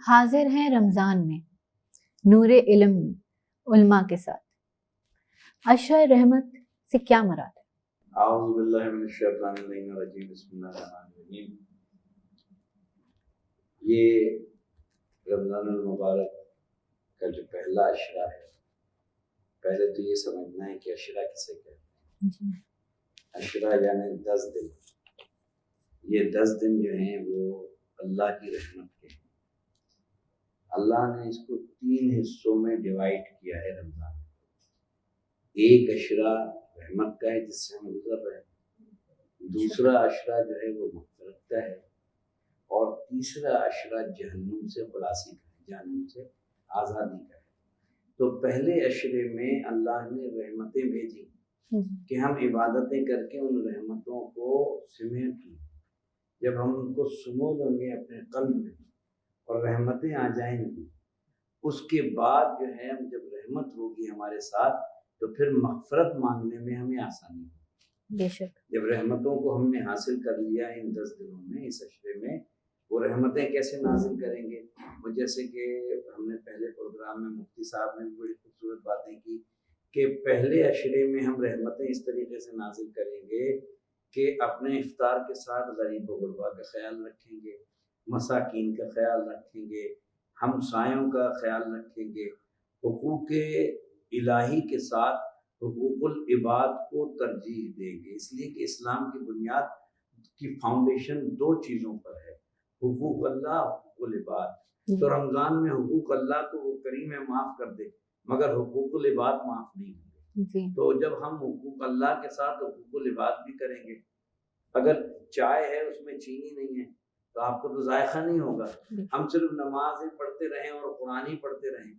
حاضر ہیں رمضان میں نور علم میں علماء کے ساتھ، عشر رحمت سے کیا مراد ہے؟ اعوذ باللہ من الشیطان الرجیم، بسم اللہ الرحمن الرحیم۔ یہ رمضان المبارک کا جو پہلا عشرہ ہے، پہلے تو یہ سمجھنا ہے کہ عشرہ کسے کہتے ہیں۔ عشرہ یعنی 10 دن۔ یہ 10 دن جو ہیں وہ اللہ کی رحمت کے ہیں۔ اللہ نے اس کو 3 حصوں میں ڈیوائیڈ کیا ہے رمضان۔ ایک عشرہ رحمت کا ہے جس سے ہم گزر رہے ہیں، دوسرا عشرہ جو ہے وہ مغفرت کا ہے، اور تیسرا عشرہ جہنم سے خلاصی کا ہے، جہنم سے آزادی کا ہے۔ تو پہلے عشرے میں اللہ نے رحمتیں بھیجی کہ ہم عبادتیں کر کے ان رحمتوں کو سمیٹ لیں۔ جب ہم ان کو سمو لیں گے اپنے قلب میں اور رحمتیں آ جائیں گی، اس کے بعد جو ہے جب رحمت ہوگی ہمارے ساتھ تو پھر مغفرت مانگنے میں ہمیں آسانی ہوگی۔ بے شک جب رحمتوں کو ہم نے حاصل کر لیا ان 10 دنوں میں، اس عشرے میں، وہ رحمتیں کیسے نازل کریں گے؟ وہ جیسے کہ ہم نے پہلے پروگرام میں مفتی صاحب نے بھی بڑی خوبصورت باتیں کی کہ پہلے عشرے میں ہم رحمتیں اس طریقے سے نازل کریں گے کہ اپنے افطار کے ساتھ غریب و غربا کا خیال رکھیں گے، مساکین کا خیال رکھیں گے، ہمسایوں کا خیال رکھیں گے، حقوق الہی کے ساتھ حقوق العباد کو ترجیح دیں گے، اس لیے کہ اسلام کی بنیاد کی فاؤنڈیشن 2 چیزوں پر ہے، حقوق اللہ، حقوق العباد۔ تو رمضان میں حقوق اللہ تو وہ کریم ہے معاف کر دے، مگر حقوق العباد معاف نہیں ہوں گے۔ تو جب ہم حقوق اللہ کے ساتھ حقوق العباد بھی کریں گے، اگر چائے ہے اس میں چینی نہیں ہے تو آپ کو تو ذائقہ نہیں ہوگا۔ ہم صرف نمازیں پڑھتے رہیں اور قرآن ہی پڑھتے رہیں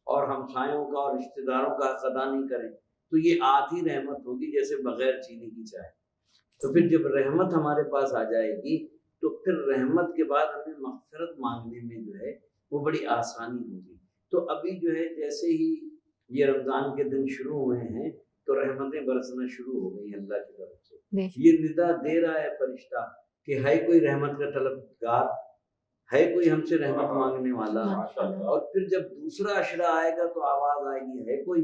اور ہمسایوں کا اور رشتہ داروں کا حق ادا نہیں کریں تو یہ آدھی رحمت ہوگی جیسے بغیر چینی کی چائے۔ تو پھر جب رحمت ہمارے پاس آ جائے گی تو پھر رحمت کے بعد ہمیں مغفرت مانگنے میں جو ہے وہ بڑی آسانی ہوگی۔ تو ابھی جو ہے جیسے ہی یہ رمضان کے دن شروع ہوئے ہیں تو رحمتیں برسنا شروع ہو گئی اللہ کی طرف سے۔ یہ ندا دے رہا ہے فرشتہ کہ ہے کوئی رحمت کا طلبگار، ہے کوئی ہم سے رحمت مانگنے والا۔ اور پھر جب دوسرا عشرہ آئے گا تو آواز آئے گی ہے کوئی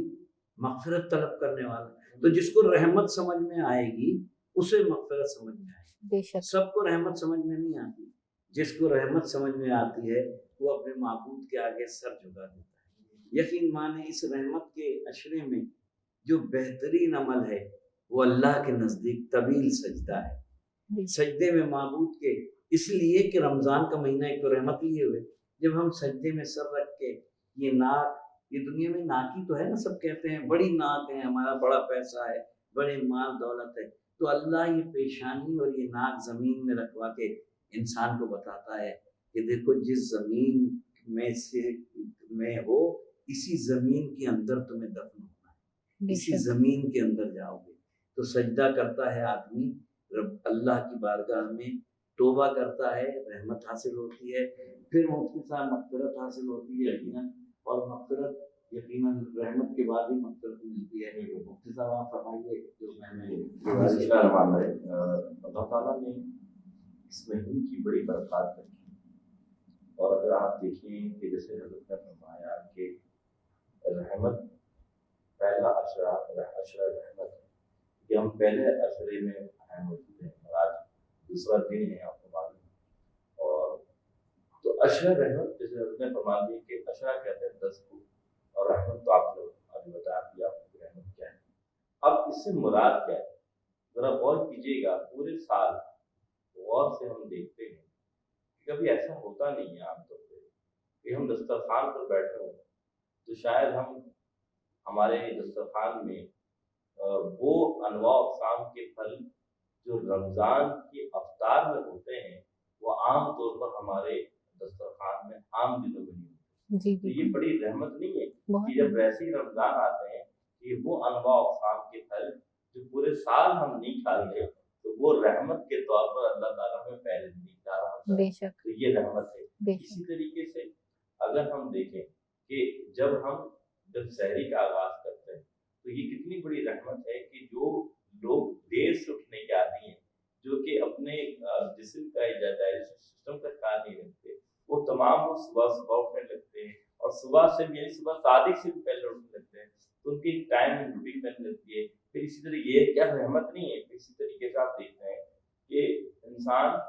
مغفرت طلب کرنے والا۔ تو جس کو رحمت سمجھ میں آئے گی اسے مغفرت سمجھ میں آئے گی۔ سب کو رحمت سمجھ میں نہیں آتی، جس کو رحمت سمجھ میں آتی ہے وہ اپنے معبود کے آگے سر جھکا دیتا ہے۔ یقین مانے اس رحمت کے عشرے میں جو بہترین عمل ہے وہ اللہ کے نزدیک طویل سجدہ ہے۔ سجدے میں معبود کے، اس لیے کہ رمضان کا مہینہ ایک تو رحمت لیے ہوئے، جب ہم سجدے میں سر رکھ کے یہ ناک، یہ دنیا میں ناکی تو ہے نا، سب کہتے ہیں بڑی ناک ہے ہمارا، بڑا پیسہ ہے، بڑے مال دولت ہے، تو اللہ یہ پیشانی اور یہ ناک زمین میں رکھوا کے انسان کو بتاتا ہے کہ دیکھو جس زمین میں سے میں ہو اسی زمین کے اندر تمہیں دفن ہونا ہے، اسی زمین کے اندر جاؤ گے۔ تو سجدہ کرتا ہے آدمی اللہ کی بارگاہ میں، توبہ کرتا ہے، رحمت حاصل ہوتی ہے، پھر مفتی صاحب مغفرت حاصل ہوتی ہے یقیناً، اور مغفرت یقیناً رحمت کے بعد ہی مغفرت ملتی ہے۔ مفتی صاحب آپ فرمائیے جو میں نے اللہ تعالیٰ نے اس مہینے کی بڑی برکات رکھی، اور اگر آپ دیکھیں کہ جیسے حضرت نے فرمایا کہ رحمت پہلا عشرہ رحمت ہے کہ ہم پہلے عشرے میں موجود ہیں اور آج دوسرا دن ہے، آپ کو معلوم ہے۔ اور تو عشرہ رحمت جیسے حضرت نے فرما دی کہ عشرہ کہتے ہیں 10 کو، اور رحمت تو آپ نے ابھی بتا دیا آپ کو رحمت کیا ہے۔ اب اس سے مراد کیا ہے؟ ذرا غور کیجیے گا، پورے سال غور سے ہم دیکھتے ہیں کہ کبھی ایسا ہوتا نہیں ہے عام طور پہ کہ ہم دسترخوان پر بیٹھے ہوں تو شاید ہمارے دسترخوان میں وہ انواع اقسام کے پھل جو رمضان کی افطار میں ہوتے ہیں وہ عام طور پر ہمارے دسترخوان میں عام دنوں میں نہیں ہوتے۔ تو یہ بڑی رحمت نہیں ہے کہ جب ویسے ہی رمضان آتے ہیں کہ وہ انواع اقسام کے پھل جو پورے سال ہم نہیں کھاتے تو وہ رحمت کے طور پر اللہ تعالیٰ ہمیں پہلے نہیں کھا رہا ہوتا، تو یہ رحمت ہے۔ اسی طریقے سے اگر ہم دیکھیں کہ جب سحری کا آغاز کرتے ہیں تو یہ کتنی بڑی رحمت ہے کہ جو لوگ دیر سے اٹھنے کے عادی ہیں، جو کہ اپنے جسم کا ڈائجسٹو سسٹم کا خیال نہیں رکھتے، وہ تمام وہ صبح اٹھنے لگتے ہیں اور صبح سے بھی یعنی صبح صادق سے بھی پہلے اٹھنے لگتے ہیں، تو ان کی ایک ٹائم روٹین بن جاتی ہے. پھر اسی طرح یہ کیا رحمت نہیں ہے، اسی طریقے سے آپ دیکھتے ہیں کہ انسان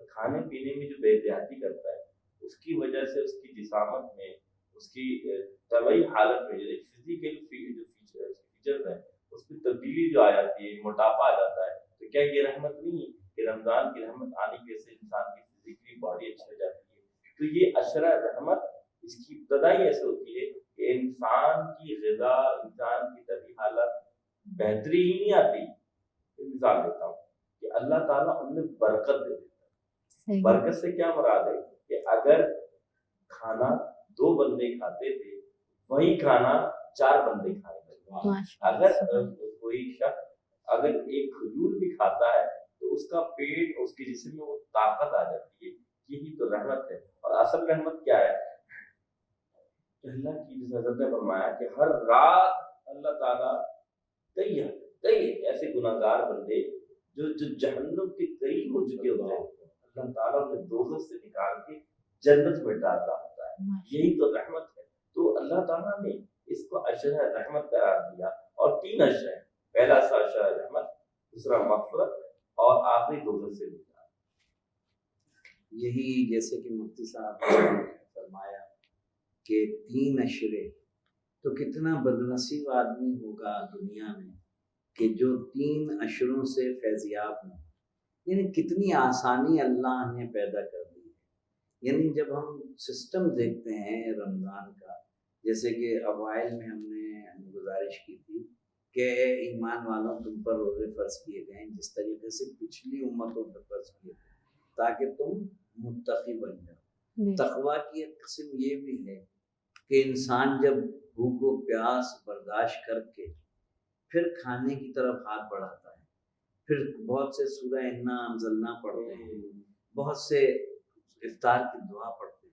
کھانے پینے میں جو بے احتیاطی کرتا ہے اس کی وجہ سے اس کی جسامت میں، اس کی طبعی حالت میں جو فزیکل جو فیچرز ہیں اس میں تبدیلی جو آ جاتی ہے، موٹاپا آ جاتا ہے. تو کیا یہ رحمت نہیں ہے کہ رمضان کی رحمت آنے کی وجہ سے انسان کی فزیکلی باڈی اچھی ہو جاتی ہے؟ تو یہ عشرہ رحمت اس کی ابتدا ہی ایسے ہوتی ہے کہ انسان کی غذا، انسان کی طبعی حالت بہتری ہی نہیں آتی. مثال دیتا ہوں کہ اللہ تعالیٰ ان میں برکت دے دیتا ہے. برکت سے کیا مراد ہے کہ اگر کھانا 2 بندے کھاتے تھے وہی کھانا 4 بندے کھائیں گے. اگر کوئی شخص اگر ایک کھجور بھی کھاتا ہے تو اس کا پیٹ، اس کے جسم میں وہ طاقت آ جاتی ہے. یہی تو رحمت ہے. اور اصل رحمت کیا ہے؟ اللہ کی جس حضرت نے فرمایا کہ ہر رات اللہ تعالیٰ کئی ایسے گناہ گار بندے جو جہنم کے قریب ہو چکے ہوتے ہیں، اللہ تعالیٰ نے دوزخ سے نکال کے جنت میں ڈالتا ہوتا ہے. یہی تو رحمت ہے. تو اللہ تعالیٰ نے اس کو عشرہ رحمت قرار دیا اور 3 عشرہ ہیں. پہلا عشرہ رحمت، دوسرا مغفرت اور آخری دوزخ سے نکال. یہی جیسے کہ مفتی صاحب نے فرمایا کہ 3 عشرے، تو کتنا بدنصیب آدمی ہوگا دنیا میں کہ جو 3 عشروں سے فیضیاب ہوں. یعنی کتنی آسانی اللہ نے پیدا کر دی ہے. یعنی جب ہم سسٹم دیکھتے ہیں رمضان کا، جیسے کہ اوائل میں ہم نے گزارش کی تھی کہ ایمان والوں تم پر روزے فرض کیے گئے ہیں جس طریقے سے پچھلی امتوں پر فرض کیے گئے تاکہ تم متقی بن جاؤ. تقویٰ کی ایک قسم یہ بھی ہے کہ انسان جب بھوک و پیاس برداشت کر کے پھر کھانے کی طرف ہاتھ بڑھاتا ہے، پھر بہت سے سورہ انا انزلنا پڑھتے ہیں، بہت سے افطار کی دعا پڑھتے ہیں.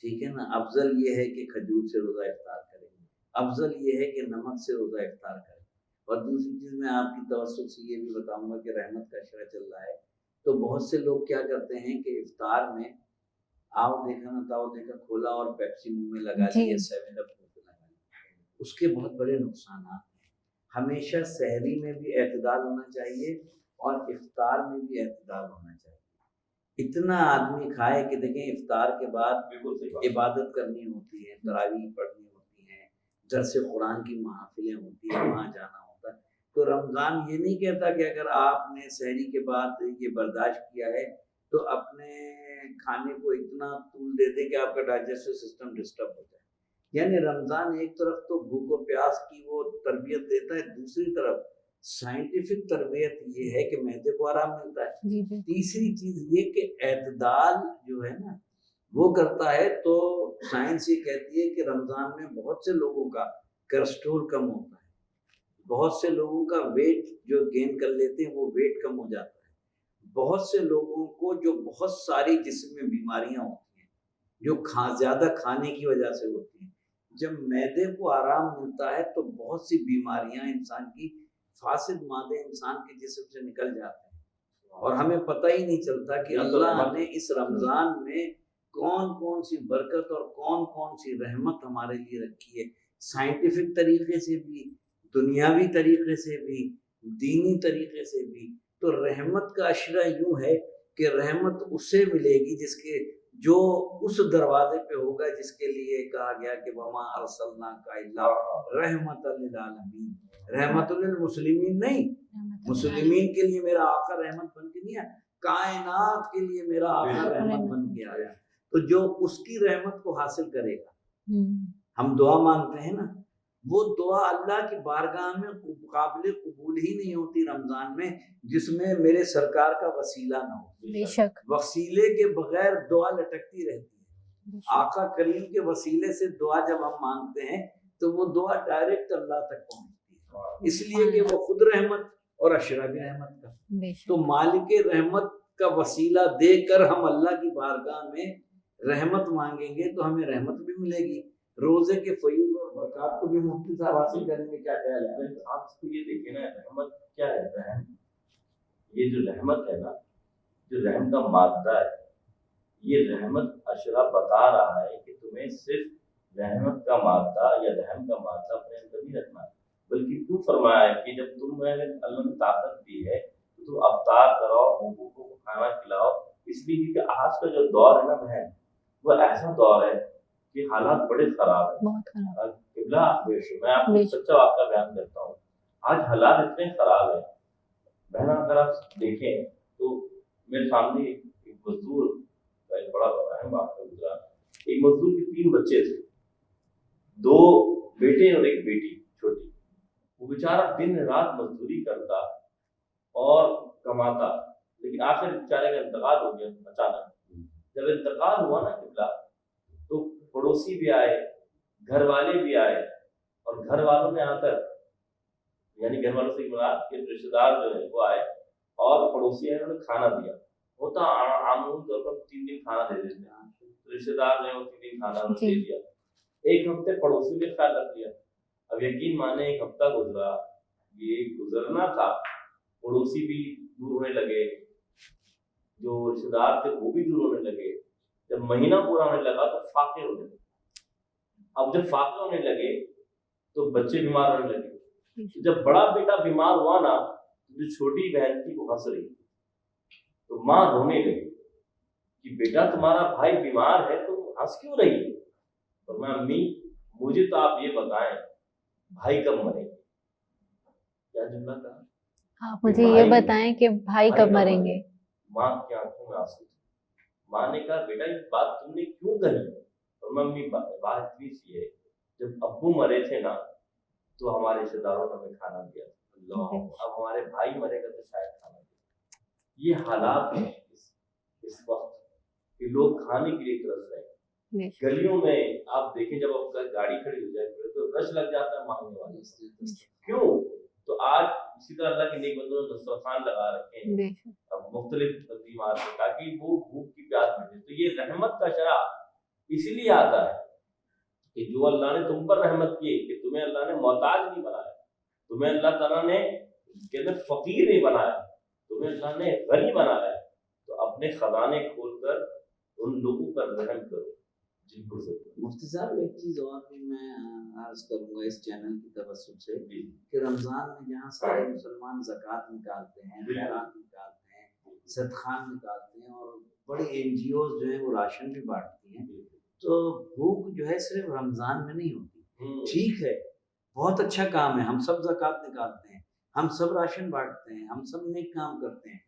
ٹھیک ہے نا. افضل یہ ہے کہ کھجور سے روزہ افطار کریں، افضل یہ ہے کہ نمک سے روزہ افطار کریں. اور دوسری چیز میں آپ کی توسط سے یہ بھی بتاؤں گا کہ رحمت کا عشرہ چل رہا ہے تو بہت سے لوگ کیا کرتے ہیں کہ افطار میں آؤ دیکھا نہ تاؤ دیکھا کھولا اور پیپسی منہ میں لگا لیا، 7 اپ منہ پہ لگا لیا. اس کے بہت بڑے نقصانات ہیں. ہمیشہ سحری میں بھی اعتدال ہونا چاہیے اور افطار میں بھی اعتدال ہونا چاہیے. اتنا آدمی کھائے کہ دیکھیں افطار کے بعد عبادت کرنی ہوتی ہے، تراویح پڑھنی ہوتی ہے، درس قرآن کی محافلیں ہوتی ہیں، وہاں جانا ہوتا ہے. تو رمضان یہ نہیں کہتا کہ اگر آپ نے سحری کے بعد یہ برداشت کیا ہے تو اپنے کھانے کو اتنا طول دے دیں کہ آپ کا ڈائجسٹو سسٹم ڈسٹرب ہو جائے. یعنی رمضان ایک طرف تو بھوک و پیاس کی وہ تربیت دیتا ہے، دوسری طرف سائنٹیفک تربیت یہ ہے کہ معدے کو آرام ملتا ہے. تیسری چیز یہ کہ اعتدال جو ہے نا وہ کرتا ہے. تو سائنس یہ کہتی ہے کہ رمضان میں بہت سے لوگوں کا کولیسٹرول کم ہوتا ہے، بہت سے لوگوں کا ویٹ جو گین کر لیتے ہیں وہ ویٹ کم ہو جاتا ہے، بہت سے لوگوں کو جو بہت ساری جسم میں بیماریاں ہوتی ہیں جو زیادہ کھانے کی وجہ سے ہوتی ہیں، جب معدے کو آرام ملتا ہے تو بہت سی بیماریاں انسان کی، فاسد مادے انسان کے جسم سے نکل جاتے ہیں اور ہمیں پتہ ہی نہیں چلتا کہ اللہ نے اس رمضان میں کون کون سی برکت اور کون کون سی رحمت ہمارے لیے رکھی ہے. سائنٹیفک طریقے سے بھی، دنیاوی طریقے سے بھی، دینی طریقے سے بھی. تو رحمت کا عشرہ یوں ہے کہ رحمت اسے ملے گی جس کے جو اس دروازے پہ ہوگا جس کے لیے کہا گیا کہ وما ارسلناک الا رحمت للعالمین. رحمت للمسلمین نہیں، مسلمین کے لیے میرا آقا رحمت بن کے نہیں آیا، کائنات کے لیے میرا آقا رحمت بن کے آیا. تو جو اس کی رحمت کو حاصل کرے گا، ہم دعا مانگتے ہیں نا، وہ دعا اللہ کی بارگاہ میں قابل قبول ہی نہیں ہوتی رمضان میں جس میں میرے سرکار کا وسیلہ نہ ہو. بے شک وسیلے کے بغیر دعا لٹکتی رہتی ہے. آقا کریم کے وسیلے سے دعا جب ہم مانگتے ہیں تو وہ دعا ڈائریکٹ اللہ تک پہنچتی ہے، اس لیے کہ وہ خود رحمت اور عشرہ بھی رحمت کا. تو مالک رحمت کا وسیلہ دے کر ہم اللہ کی بارگاہ میں رحمت مانگیں گے تو ہمیں رحمت بھی ملے گی، روزے کے فیوض اور برکات کو بھی مفتی صاحب حاصل کریں گے. کیا خیال ہے آپ اس کو یہ دیکھیں نا، رحمت کیا رہتا ہے؟ یہ جو رحمت ہے نا، جو رحم کا مادہ ہے، یہ رحمت اشرا بتا رہا ہے کہ تمہیں صرف رحمت کا مادہ یا رحم کا مادہ اپنے اندر نہیں رکھنا ہے، بلکہ کیوں فرمایا ہے کہ جب تم میں اللہ نے طاقت دی ہے تو تم افطار کراؤ، بھوکوں کو کھانا کھلاؤ، اس لیے کہ آج کا جو دور ہے نا بہن، وہ ایسا دور ہے کہ حالات بڑے خراب ہیں. بہت خراب. قبلہ میں آپ کو سچا واقعہ بیان کرتا ہوں. آج حالات اتنے خراب ہیں بہن، اگر آپ دیکھیں تو میرے سامنے ایک مزدور کا ایک بڑا اہم واقعہ گزرا. ایک مزدور کے 3 بچے تھے، 2 بیٹے اور ایک بیٹی چھوٹی. وہ بیچارہ دن رات مزدوری کرتا اور کماتا، لیکن آخر بیچارے کا انتقال ہو گیا اچانک. جب انتقال ہوا نا قبلہ، تو پڑوسی بھی آئے، گھر والے بھی آئے، اور گھر والوں نے آ کر، یعنی گھر والوں سے مراد کہ رشتے دار جو ہے وہ آئے اور پڑوسی ہیں، انہوں نے کھانا دیا. ہوتا عموماً طور پر 3 دن کھانا دے دیتے ہیں، رشتے دار جو ہے وہ 3 دن کھانا دے دیا. ایک ہفتے پڑوسی نے خیال رکھ لیا. اب یقین مانے 1 ہفتہ گزرا، یہ گزرنا تھا، پڑوسی بھی دور ہونے لگے، جو رشتے دار تھے وہ بھی دور ہونے لگے. جب مہینہ پورا ہونے لگا تو فاقے ہونے لگے. اب جب فاقے ہونے لگے تو بچے بیمار ہونے لگے. جب بڑا بیٹا بیمار ہوا نا، جو چھوٹی بہن تھی وہ ہنس رہی، تو ماں رونے لگی کہ بیٹا تمہارا بھائی بیمار ہے، تم ہنس کیوں رہی ہے؟ اور میں امی مجھے تو آپ یہ بتائیں بھائی کب مریں گے؟ کیا جملہ کہا؟ آپ مجھے یہ بتائیں کہ بھائی کب مریں گے؟ ماں کی آنکھوں میں آنسو. ماں نے کہا بیٹا یہ بات تم نے کیوں کہی؟ اور میں امی بات اتنی سی ہے، جب ابو مرے تھے نا تو ہمارے رشتے داروں نے ہمیں کھانا دیا. اب ہمارے بھائی مرے گا تو شاید کھانا دیا. یہ حالات ہیں اس وقت کہ لوگ کھانے کے لیے ترس رہے ہیں. گلیوں میں آپ دیکھیں جب آپ گاڑی کھڑی ہو جائے تو رش لگ جاتا ہے مانگنے والے. کیوں؟ تو آج اسی طرح اللہ کے نیک بندوں نے دسترخوان لگا رکھے ہیں اب مختلف تقریبات میں، تاکہ وہ بھوک کی پیاس مٹے. تو یہ رحمت کا شرح اسی لیے آتا ہے کہ جو اللہ نے تم پر رحمت کی کہ تمہیں اللہ نے محتاج نہیں بنایا، تمہیں اللہ تعالیٰ نے کہتے فقیر نہیں بنایا، تمہیں اللہ نے غنی بنایا ہے، تو اپنے خزانے کھول کر ان لوگوں پر رحم کرو جن کو ضرورت. مفتی صاحب ایک چیز اور بھی میں عرض کروں گا اس چینل کی توسط سے کہ رمضان میں جہاں سارے مسلمان زکوٰۃ نکالتے ہیں، خیرات نکالتے ہیں، صدقات نکالتے ہیں، اور بڑی NGOs جو ہیں وہ راشن بھی بانٹتی ہیں، تو بھوک جو ہے صرف رمضان میں نہیں ہوتی. ٹھیک ہے، بہت اچھا کام ہے، ہم سب زکوٰۃ نکالتے ہیں، ہم سب راشن بانٹتے ہیں، ہم سب نیک کام کرتے ہیں،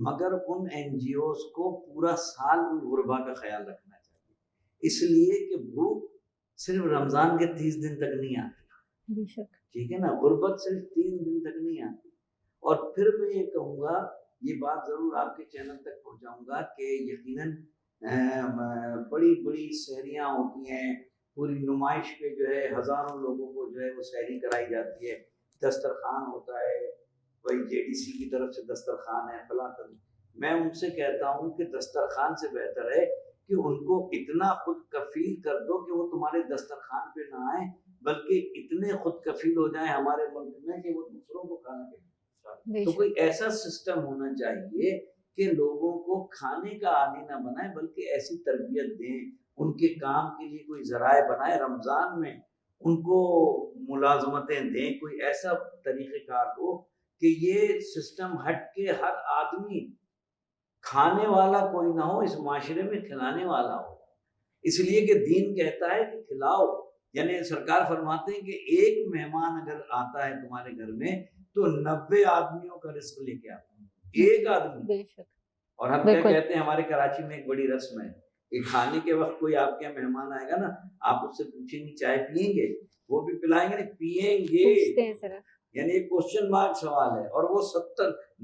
مگر ان NGOs کو پورا سال ان غربا کا خیال رکھنا چاہیے، اس لیے کہ بھوک صرف رمضان کے 30 دن تک نہیں آتی. ٹھیک ہے نا، غربت صرف 3 دن تک نہیں آتی. اور پھر میں یہ کہوں گا، یہ بات ضرور آپ کے چینل تک پہنچاؤں گا کہ یقیناً بڑی بڑی سحریاں ہوتی ہیں، پوری نمائش پہ جو ہے ہزاروں لوگوں کو جو ہے وہ سحری کرائی جاتی ہے، دسترخوان ہوتا ہے، وہی JDC کی طرف سے دسترخوان ہے فلاں. میں ان سے کہتا ہوں کہ دسترخوان سے بہتر ہے کہ ان کو اتنا خود کفیل کر دو کہ وہ تمہارے دسترخوان پہ نہ آئیں، بلکہ اتنے خود کفیل ہو جائیں ہمارے ملک میں کہ وہ دوسروں کو کھانا کھلائیں. تو کوئی ایسا سسٹم ہونا چاہیے کہ لوگوں کو کھانے کا عادی نہ بنائیں، بلکہ ایسی تربیت دیں، ان کے کام کے لیے کوئی ذرائع بنائیں، رمضان میں ان کو ملازمتیں دیں، کوئی ایسا طریقہ کار ہو کہ یہ سسٹم ہٹ کے ہر آدمی کھانے والا کوئی نہ ہو، اس معاشرے میں کھلانے والا ہو. اس لیے کہ دین کہتا ہے کہ کھلاؤ، یعنی سرکار فرماتے ہیں کہ ایک مہمان اگر آتا ہے تمہارے گھر میں تو 90 آدمیوں کا رزق لے کے آتا ہے، ایک آدمی. اور ہم کیا کہتے ہیں، ہمارے کراچی میں ایک بڑی رسم ہے کہ کھانے کے وقت کوئی آپ کے مہمان آئے گا نا، آپ اس سے پوچھیں گے چائے پئیں گے؟ وہ بھی پلائیں گے نہیں، پیئیں گے، یعنی ایک کوشچن مارک سوال ہے. اور وہ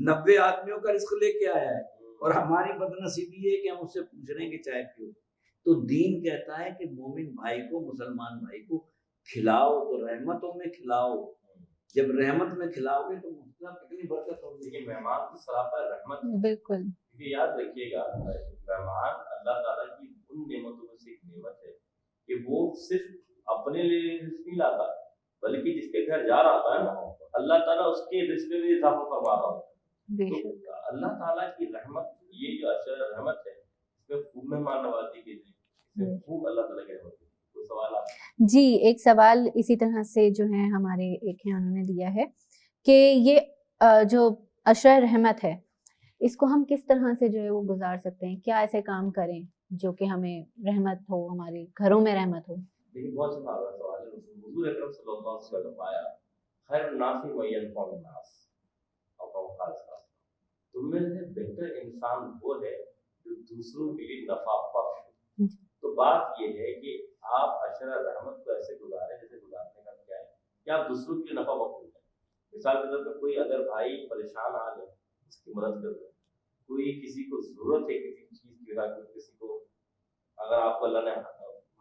90 آدمیوں کا رزق لے کے آیا ہے، اور ہماری بدنصیبی یہ ہے کہ ہم اس سے پوچھ رہے ہیں کہ چائے پیو. تو دین کہتا ہے کہ مومن بھائی کو، مسلمان بھائی کو کھلاؤ، تو رحمتوں میں کھلاؤ. جب رحمت میں کھلاؤ گے تو کتنی برکت ہوگی. لیکن مہمان کی سراپا رحمت. بالکل. یہ یاد رکھیے گا، مہمان اللہ تعالیٰ کی ان نعمتوں میں سے ایک نعمت ہے کہ وہ صرف اپنے لیے رزق نہیں لاتا، بلکہ جس کے گھر جا رہا ہوتا ہے نا، اللہ تعالیٰ اس کے رزق میں بھی اضافہ فرما رہا ہوتا ہے. تو اللہ تعالیٰ کی رحمت، یہ جو اشر رحمت ہے، اس میں خوب مہمان نوازی کے لیے اس میں خوب اللہ تعالیٰ کی رحمت ہے. کوئی سوال آپ؟ جی ایک سوال اسی طرح سے جو ہے ہمارے ایک ہیں انہوں نے دیا ہے کہ یہ جو عشرہ رحمت ہے اس کو ہم کس طرح سے جو ہے وہ گزار سکتے ہیں, کیا ایسے کام کریں جو کہ ہمیں رحمت ہو, ہمارے گھروں میں رحمت ہو. لیکن بہت سارا سوال ہے. حضور اکرم صلی اللہ علیہ وسلم نے فرمایا خیر الناس من ينفع الناس اور خاص تم میں سے بہتر انسان وہ ہے جو دوسروں کے لیے نفع بخش. تو بات یہ ہے کہ آپ عشرہ رحمت کو ایسے گزاریں جیسے گزارنے کا کیا ہے کہ آپ دوسروں کے لیے نفع بخش دیں. مثال کے طور پہ کوئی اگر بھائی پریشان آ جائے اس کی مدد کر دیں. کوئی کسی کو ضرورت ہے کسی چیز کی وجہ سے, کسی کو اگر آپ کو اللہ نے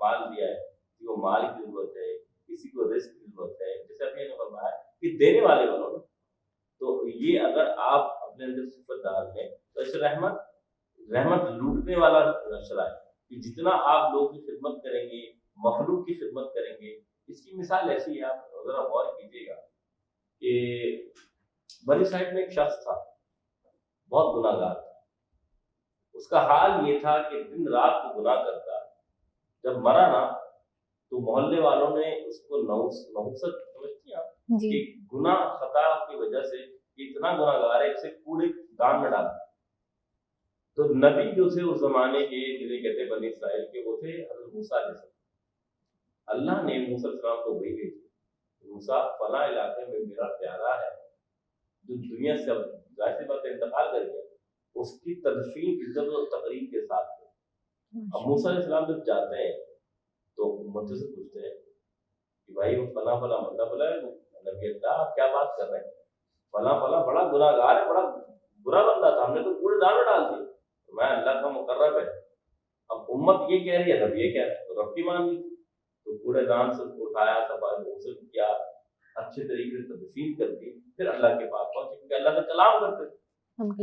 مال دیا ہے, کسی کو مال کی ضرورت ہے, کسی کو رزق کی ضرورت ہے, جیسے ابھی نے فرمایا کہ دینے والے بنو نا. تو یہ اگر آپ اپنے اندر صفت ڈال دیں تو اس رحمت لوٹنے والا عشرہ ہے کہ جتنا آپ لوگوں کی خدمت کریں گے, مخلوق کی خدمت کریں گے. اس کی مثال ایسی ہے, آپ ذرا غور کیجیے گا کہ بنی اسرائیل میں ایک شخص تھا بہت گناہ گار تھا. اس کا حال یہ تھا کہ دن رات کو گناہ کرتا. جب مرا نا تو محلے والوں نے اس کو نحوست سمجھتی ہیں آپ کہ گناہ خطا کی وجہ سے اتنا گناہ گار ہے اسے کوڑے دان میں ڈال. تو نبی جو تھے اس زمانے کے جنہیں کہتے بنی اسرائیل کے وہ تھے حضرت موسیٰ علیہ السلام. اللہ نے موسیٰ علیہ السلام کو وہی بھیجی, موسیٰ فلاں علاقے میں میرا پیارا ہے جو دنیا سے اب ظاہر سی بات انتقال کر گیا, اس کی تدفین عزت و تقریب کے ساتھ. اب موسیٰ علیہ السلام جب جاتے ہیں تو امتوں سے پوچھتے ہیں کہ بھائی وہ فلاں فلاں بندہ بولا ہے نبی اللہ آپ کیا بات کر رہے ہیں, فلاں فلاں بڑا گناہ گار ہے, بڑا برا بندہ تھا, ہم نے تو کوڑے دان میں ڈال دیے. میں اللہ کا مقرب ہے. اب امت یہ کہہ رہی ہے, رب یہ کہہ رہا ہے, تو رب کی مان لی. تو کوڑے دان سے اٹھایا, صفائی غسل کیا, اچھے طریقے سے تدفین کر دی, پھر اللہ کے پاس پہنچے کیونکہ اللہ سے کلام کرتے تھے.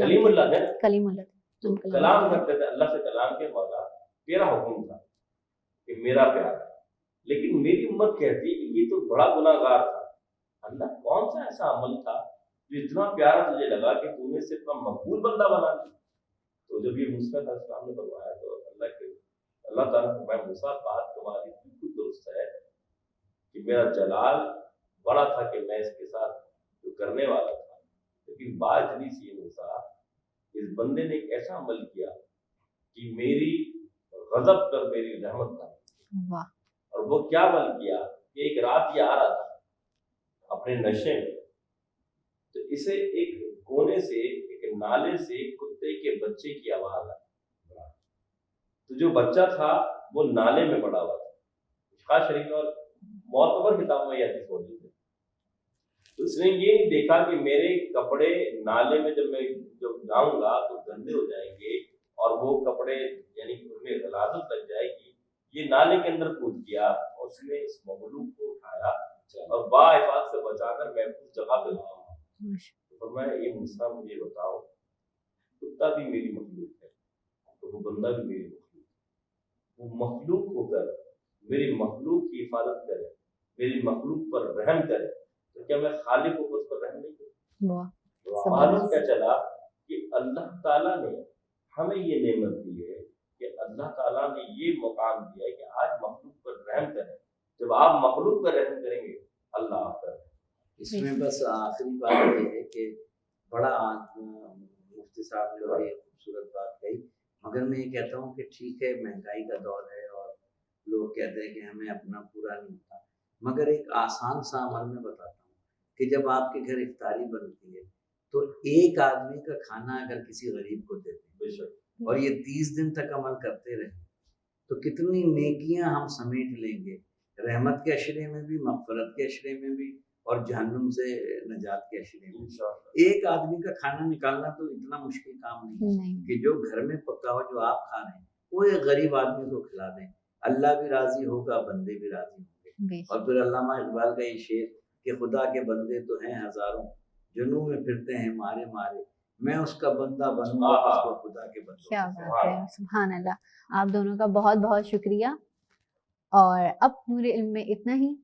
کلیم اللہ تھے, تو کلام کرتے تھے اللہ سے. کلام کے مولا تیرا حکم تھا کہ میرا پیار ہے, لیکن میری امت کہتی کہ یہ تو بڑا گناہ گار تھا. اللہ کون سا ایسا عمل تھا جو اتنا پیارا تجھے لگا کہ تو نے اسے اتنا مقبول بندہ بنا دیا. تو جب یہ موسیٰ علیہ السلام نے فرمایا تو اللہ تعالیٰ نے فرمایا موسیٰ بات تمہاری بالکل درست ہے کہ میرا جلال بڑا تھا کہ میں اس کے ساتھ جو کرنے والا تھا, لیکن بات اتنی سی ہے موسیٰ اس بندے نے ایک ایسا عمل کیا کہ میری غضب پر میری رحمت تھا. اور وہ کیا عمل کیا کہ ایک رات یہ آ رہا تھا اپنے نشے میں, تو اسے ایک کونے سے ایک نالے سے کتے کے بچے کی آواز آئی. تو جو بچہ تھا وہ نالے میں پڑا ہوا تھا. مشکوٰۃ شریف اور معتبر کتابوں میں یہ حدیث موجود ہے. تو اس نے یہ نہیں دیکھا کہ میرے کپڑے نالے میں جب میں جاؤں گا تو گندے ہو جائیں گے اور وہ کپڑے یعنی ان میں غلاظت لگ جائے گی. یہ نالے کے اندر کود گیا اور اس نے اس مخلوق کو اٹھایا اور با حفاظت سے بچا کر محفوظ جگہ پہ لایا. تو میں یہ موسیٰ مجھے بتاؤ, کتا بھی میری مخلوق ہے تو وہ بندہ بھی میری مخلوق ہے. وہ مخلوق ہو کر میری مخلوق کی حفاظت کرے, میری مخلوق پر رحم کرے, تو کیا میں خالق کو اس پر رحم نہیں کروں؟ معلوم کیا چلا کہ اللہ تعالیٰ نے ہمیں یہ نعمت دی ہے کہ اللہ تعالیٰ نے یہ مقام دیا ہے کہ آج مخلوق پر رحم کریں. جب آپ مخلوق پر رحم کریں گے اللہ آپ پر. اس میں بس آخری بات یہ ہے کہ بڑا مفتی صاحب نے بڑی خوبصورت بات کہی, مگر میں یہ کہتا ہوں کہ ٹھیک ہے مہنگائی کا دور ہے اور لوگ کہتے ہیں کہ ہمیں اپنا پورا نہیں ہوتا, مگر ایک آسان سا عمل میں بتاتا ہوں کہ جب آپ کے گھر افطاری بنتی ہے تو ایک آدمی کا کھانا اگر کسی غریب کو دیتے ہیں اور یہ 30 دن تک عمل کرتے رہیں تو کتنی نیکیاں ہم سمیٹ لیں گے, رحمت کے عشرے میں بھی, مغفرت کے عشرے میں بھی, اور جہنم سے نجات کے عشرے میں. ایک آدمی کا کھانا نکالنا تو اتنا مشکل کام نہیں کہ جو گھر میں پکا ہو جو آپ کھا رہے ہیں وہ ایک غریب آدمی کو کھلا دیں. اللہ بھی راضی ہوگا, بندے بھی راضی ہوں گے. اور پھر علامہ اقبال کا یہ شعر کہ خدا کے بندے تو ہیں ہزاروں, جنوں میں پھرتے ہیں مارے مارے, میں اس کا بندہ بنوں گا اس کو خدا کے بندوں. کیا بات ہے, سبحان اللہ. آپ دونوں کا بہت بہت شکریہ. اور اب نور علم میں اتنا ہی,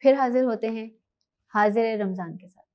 پھر حاضر ہوتے ہیں حاضر رمضان کے ساتھ.